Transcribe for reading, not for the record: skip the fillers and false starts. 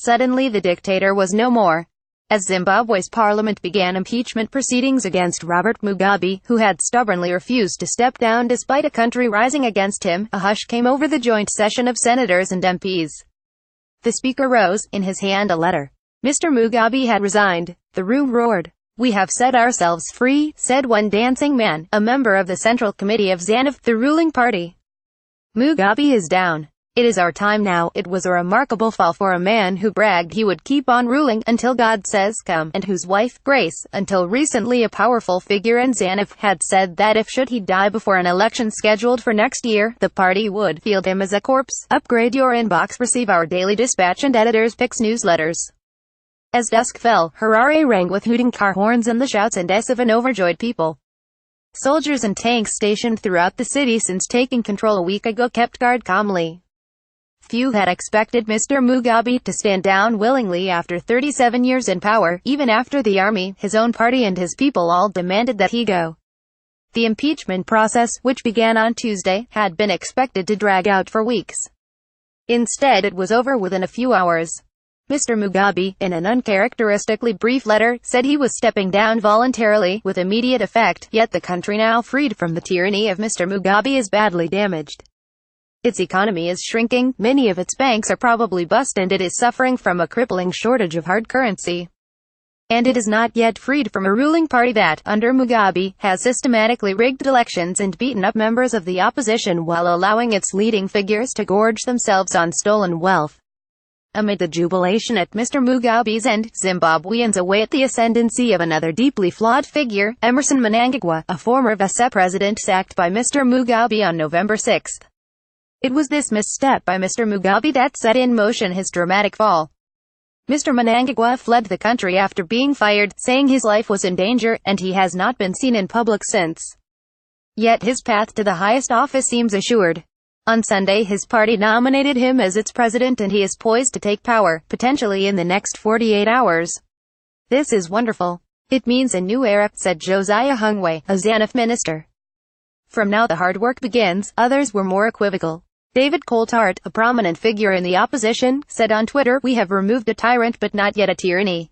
Suddenly the dictator was no more. As Zimbabwe's parliament began impeachment proceedings against Robert Mugabe, who had stubbornly refused to step down despite a country rising against him, a hush came over the joint session of senators and MPs. The speaker rose, in his hand a letter. Mr. Mugabe had resigned. The room roared. "We have set ourselves free," said one dancing man, a member of the Central Committee of ZanuPF, the ruling party. "Mugabe is down. It is our time now." It was a remarkable fall for a man who bragged he would keep on ruling until God says come, and whose wife, Grace, until recently a powerful figure in ZanuPF, had said that if should he die before an election scheduled for next year, the party would field him as a corpse. Upgrade your inbox, receive our daily dispatch and editors' picks newsletters. As dusk fell, Harare rang with hooting car horns and the shouts and hiss of an overjoyed people. Soldiers and tanks stationed throughout the city since taking control a week ago kept guard calmly. Few had expected Mr. Mugabe to stand down willingly after 37 years in power, even after the army, his own party and his people all demanded that he go. The impeachment process, which began on Tuesday, had been expected to drag out for weeks. Instead it was over within a few hours. Mr. Mugabe, in an uncharacteristically brief letter, said he was stepping down voluntarily, with immediate effect, yet the country now freed from the tyranny of Mr. Mugabe is badly damaged. Its economy is shrinking, many of its banks are probably bust, and it is suffering from a crippling shortage of hard currency. And it is not yet freed from a ruling party that, under Mugabe, has systematically rigged elections and beaten up members of the opposition while allowing its leading figures to gorge themselves on stolen wealth. Amid the jubilation at Mr. Mugabe's end, Zimbabweans await the ascendancy of another deeply flawed figure, Emmerson Mnangagwa, a former vice-president sacked by Mr. Mugabe on November 6. It was this misstep by Mr. Mugabe that set in motion his dramatic fall. Mr. Mnangagwa fled the country after being fired, saying his life was in danger, and he has not been seen in public since. Yet his path to the highest office seems assured. On Sunday his party nominated him as its president and he is poised to take power, potentially in the next 48 hours. "This is wonderful. It means a new era," said Josiah Hungwe, a ZanuPF minister. "From now the hard work begins." Others were more equivocal. David Coulthard, a prominent figure in the opposition, said on Twitter, "We have removed a tyrant but not yet a tyranny."